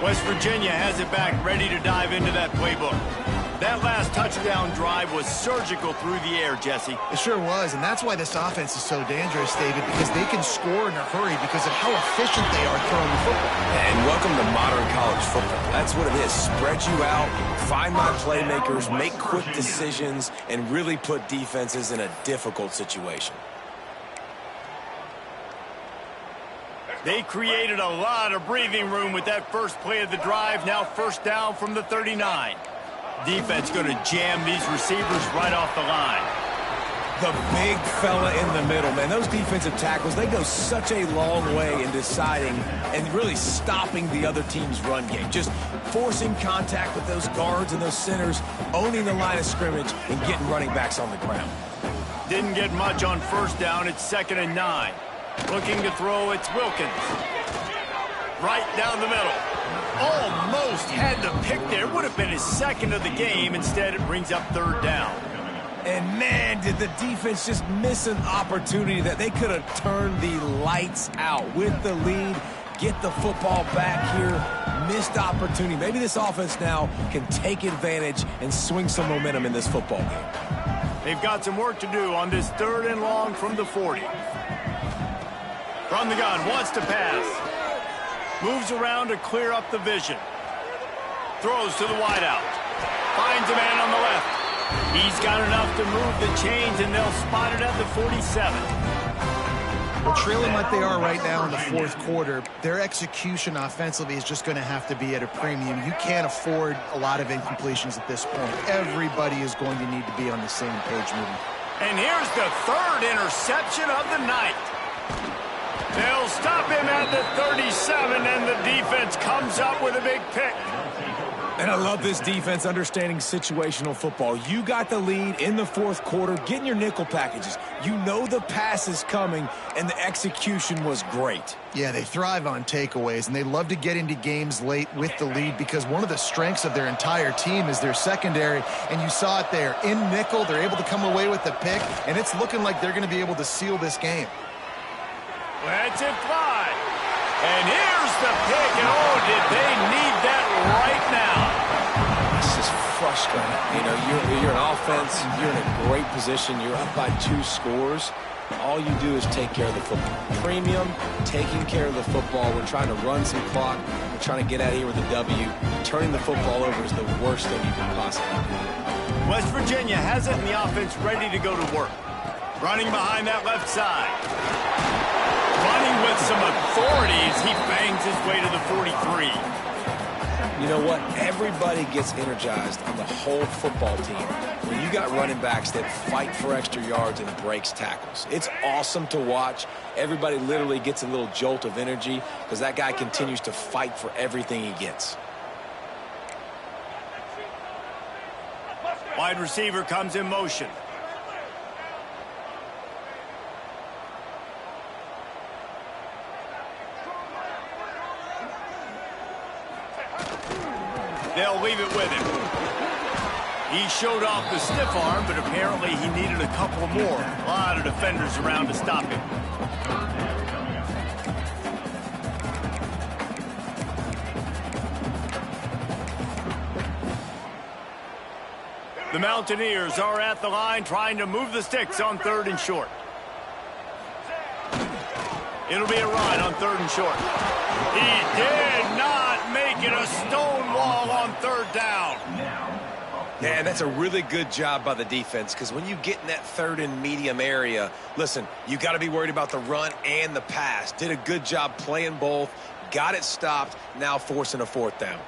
West Virginia has it back, ready to dive into that playbook. That last touchdown drive was surgical through the air, Jesse. It sure was, and that's why this offense is so dangerous, David, because they can score in a hurry because of how efficient they are throwing the football. And welcome to modern college football. That's what it is. Spread you out, find my playmakers, make quick decisions, and really put defenses in a difficult situation. They created a lot of breathing room with that first play of the drive. Now first down from the 39. Defense going to jam these receivers right off the line. The big fella in the middle, man. Those defensive tackles, they go such a long way in deciding and really stopping the other team's run game. Just forcing contact with those guards and those centers, owning the line of scrimmage, and getting running backs on the ground. Didn't get much on first down. It's 2nd and 9. Looking to throw, it's Wilkins. Right down the middle. Almost had the pick there. Would have been his second of the game. Instead, it brings up 3rd down. And, man, did the defense just miss an opportunity that they could have turned the lights out with the lead, get the football back here. Missed opportunity. Maybe this offense now can take advantage and swing some momentum in this football game. They've got some work to do on this 3rd and long from the 40. From the gun, wants to pass. Moves around to clear up the vision. Throws to the wideout. Finds a man on the left. He's got enough to move the chains, and they'll spot it at the 47. Well, trailing like they are right now in the 4th quarter, their execution offensively is just going to have to be at a premium. You can't afford a lot of incompletions at this point. Everybody is going to need to be on the same page moving. And here's the 3rd interception of the night. They'll stop him at the 37, and the defense comes up with a big pick. And I love this defense understanding situational football. You got the lead in the 4th quarter, getting your nickel packages. You know the pass is coming, and the execution was great. Yeah, they thrive on takeaways, and they love to get into games late with the lead because one of the strengths of their entire team is their secondary, and you saw it there. In nickel, they're able to come away with the pick, and it's looking like they're going to be able to seal this game. Let's it fly. And here's the pick, and oh, did they need that right now. This is frustrating. You know, you're an offense, you're in a great position, you're up by 2 scores. All you do is take care of the football. Premium, taking care of the football. We're trying to run some clock. We're trying to get out of here with a W. Turning the football over is the worst thing you can possibly do. West Virginia has it, and the offense ready to go to work. Running behind that left side. Running with some authority as he bangs his way to the 43. You know what? Everybody gets energized on the whole football team when you got running backs that fight for extra yards and breaks tackles. It's awesome to watch. Everybody literally gets a little jolt of energy because that guy continues to fight for everything he gets. Wide receiver comes in motion. They'll leave it with him. He showed off the stiff arm, but apparently he needed a couple more. A lot of defenders around to stop him. The Mountaineers are at the line trying to move the sticks on 3rd and short. It'll be a run on 3rd and short. He did not make it a stone wall on 3rd down. Yeah, that's a really good job by the defense because when you get in that 3rd and medium area, listen, you got to be worried about the run and the pass. Did a good job playing both, got it stopped, now forcing a 4th down.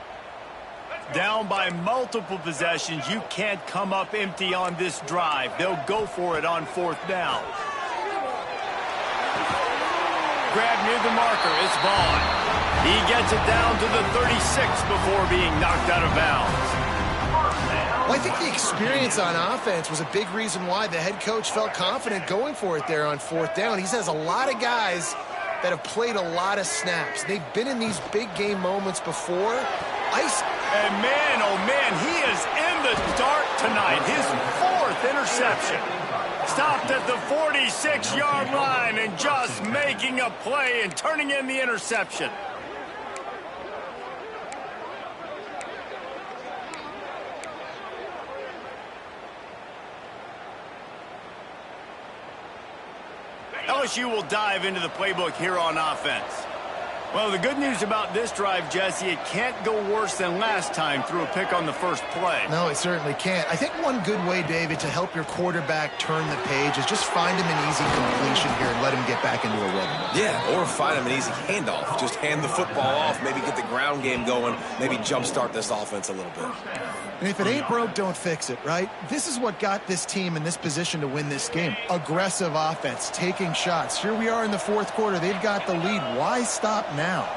Down by multiple possessions, you can't come up empty on this drive. They'll go for it on 4th down. Grab near the marker, it's Vaughn. He gets it down to the 36 before being knocked out of bounds. Well, I think the experience on offense was a big reason why the head coach felt confident going for it there on 4th down. He says a lot of guys that have played a lot of snaps. They've been in these big game moments before. And man, oh man, he is in the dark tonight. His 4th interception. Stopped at the 46-yard line and just making a play and turning in the interception. LSU will dive into the playbook here on offense. Well, the good news about this drive, Jesse, it can't go worse than last time through a pick on the first play. No, it certainly can't. I think one good way, David, to help your quarterback turn the page is just find him an easy completion here and let him get back into a rhythm. Yeah, or find him an easy handoff. Just hand the football off, maybe get the ground game going, maybe jumpstart this offense a little bit. And if it ain't broke, don't fix it, right? This is what got this team in this position to win this game. Aggressive offense, taking shots. Here we are in the 4th quarter. They've got the lead. Why stop now?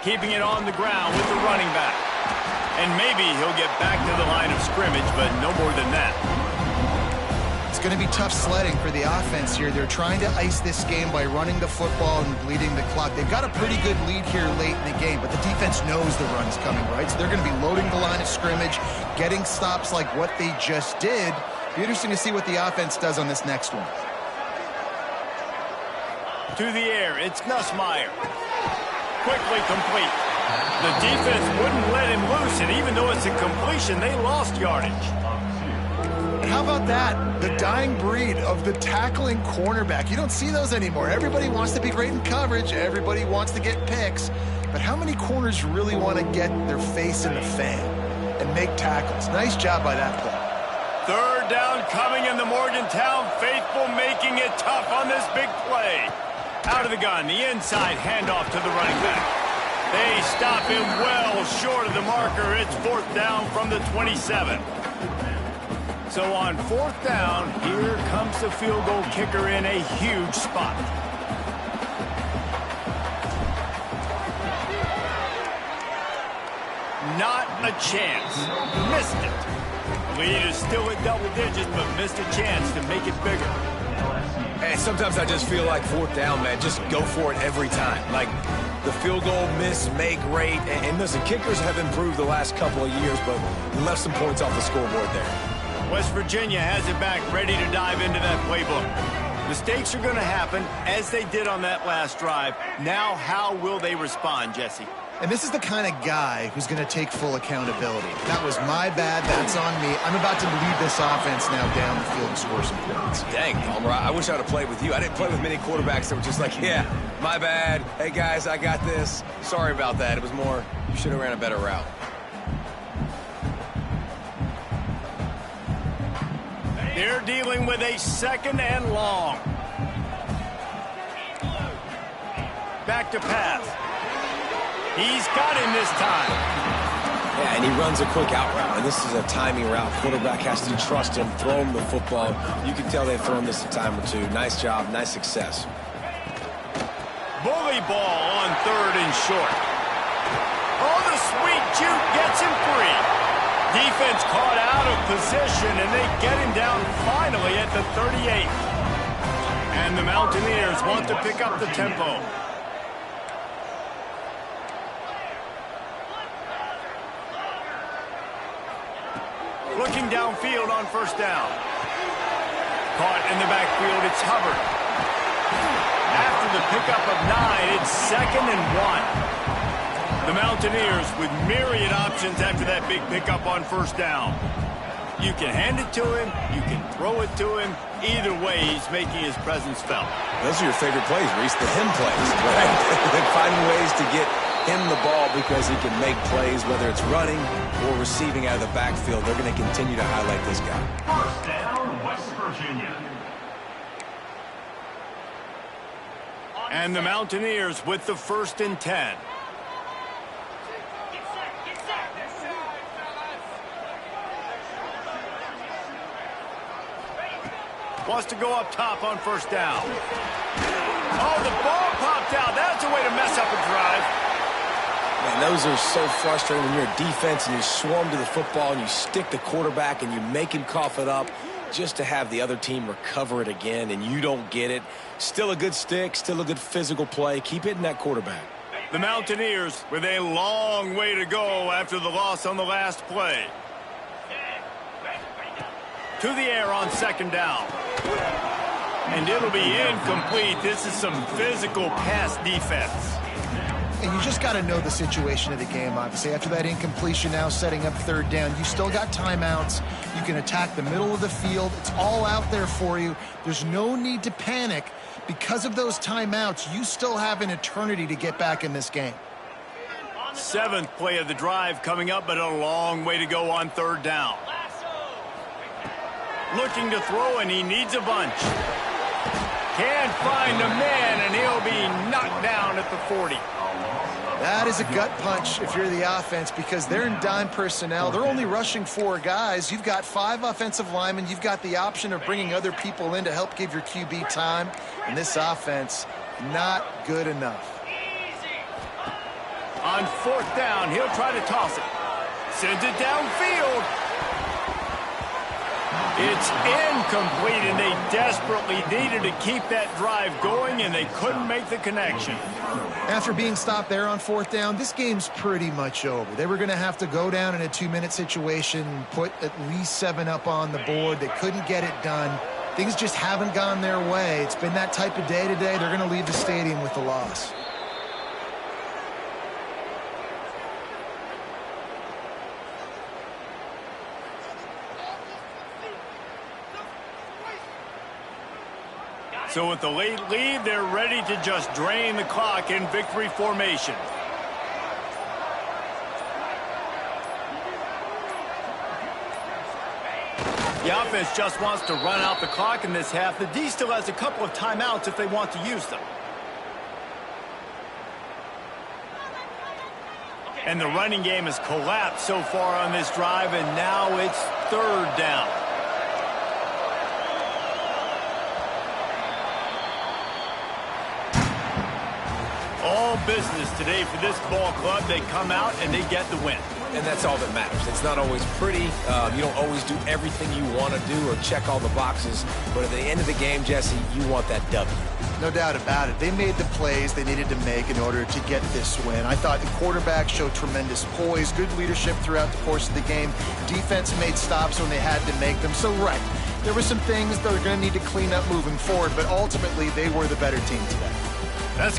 Keeping it on the ground with the running back. And maybe he'll get back to the line of scrimmage, but no more than that. It's going to be tough sledding for the offense here. They're trying to ice this game by running the football and bleeding the clock. They've got a pretty good lead here late in the game, but the defense knows the run's coming, right? So they're going to be loading the line of scrimmage, getting stops like what they just did. Be interesting to see what the offense does on this next one. To the air, it's Nussmeier. Quickly complete. The defense wouldn't let him loose, and even though it's a completion, they lost yardage. How about that? The dying breed of the tackling cornerback. You don't see those anymore. Everybody wants to be great in coverage. Everybody wants to get picks. But how many corners really want to get their face in the fan and make tackles? Nice job by that play. 3rd down coming in the Morgantown faithful, making it tough on this big play. Out of the gun, the inside handoff to the running back. They stop him well short of the marker. It's 4th down from the 27. So on 4th down, here comes the field goal kicker in a huge spot. Not a chance. Missed it. Lead is still at double digits, but missed a chance to make it bigger. Hey, sometimes I just feel like 4th down, man. Just go for it every time. Like the field goal miss, make rate. And listen, kickers have improved the last couple of years, but left some points off the scoreboard there. West Virginia has it back, ready to dive into that playbook. Mistakes are going to happen, as they did on that last drive. Now, how will they respond, Jesse? And this is the kind of guy who's going to take full accountability. That was my bad. That's on me. I'm about to lead this offense now down the field and score some points. Dang, Palmer, I wish I would have played with you. I didn't play with many quarterbacks that were just like, yeah, my bad. Hey, guys, I got this. Sorry about that. It was more, you should have ran a better route. They're dealing with a 2nd and long. Back to pass. He's got him this time. Yeah, and he runs a quick out route, and this is a timing route. Quarterback has to trust him, throw him the football. You can tell they've thrown this a time or two. Nice job, nice success. Bully ball on 3rd and short. Oh, the sweet juke gets him free. Defense caught out of position, and they get him down finally at the 38. And the Mountaineers want to pick up the tempo. Looking downfield on 1st down. Caught in the backfield, it's Hubbard. After the pickup of 9, it's 2nd and 1. The Mountaineers with myriad options after that big pickup on 1st down. You can hand it to him, you can throw it to him. Either way, he's making his presence felt. Those are your favorite plays, Reese, the him plays, right? Finding ways to get him the ball because he can make plays, whether it's running or receiving out of the backfield. They're going to continue to highlight this guy. 1st down, West Virginia. And the Mountaineers with the 1st and 10. Wants to go up top on 1st down. Oh, the ball popped out. That's a way to mess up a drive. Man, those are so frustrating when you're a defense and you swarm to the football and you stick the quarterback and you make him cough it up just to have the other team recover it again and you don't get it. Still a good stick, still a good physical play. Keep hitting that quarterback. The Mountaineers with a long way to go after the loss on the last play. To the air on 2nd down. And it'll be incomplete. This is some physical pass defense. And you just got to know the situation of the game, obviously. After that incompletion, now setting up 3rd down, you still got timeouts. You can attack the middle of the field. It's all out there for you. There's no need to panic. Because of those timeouts, you still have an eternity to get back in this game. 7th play of the drive coming up, but a long way to go on 3rd down. Looking to throw, and he needs a bunch. Can't find a man, and he'll be knocked down at the 40. That is a gut punch if you're the offense because they're in dime personnel. They're only rushing 4 guys. You've got 5 offensive linemen. You've got the option of bringing other people in to help give your QB time. And this offense, not good enough. On 4th down, he'll try to toss it. Sends it downfield. It's incomplete, and they desperately needed to keep that drive going, and they couldn't make the connection. After being stopped there on 4th down, this game's pretty much over. They were going to have to go down in a 2-minute situation, put at least 7 up on the board. They couldn't get it done. Things just haven't gone their way. It's been that type of day today. They're going to leave the stadium with the loss. So with the late lead, they're ready to just drain the clock in victory formation. The offense just wants to run out the clock in this half. The D still has a couple of timeouts if they want to use them. And the running game has collapsed so far on this drive, and now it's 3rd down. All business today for this ball club. They come out and they get the win. And that's all that matters. It's not always pretty. You don't always do everything you want to do or check all the boxes. But at the end of the game, Jesse, you want that W. No doubt about it. They made the plays they needed to make in order to get this win. I thought the quarterback showed tremendous poise, good leadership throughout the course of the game. Defense made stops when they had to make them. So, right, There were some things they're going to need to clean up moving forward, but ultimately they were the better team today.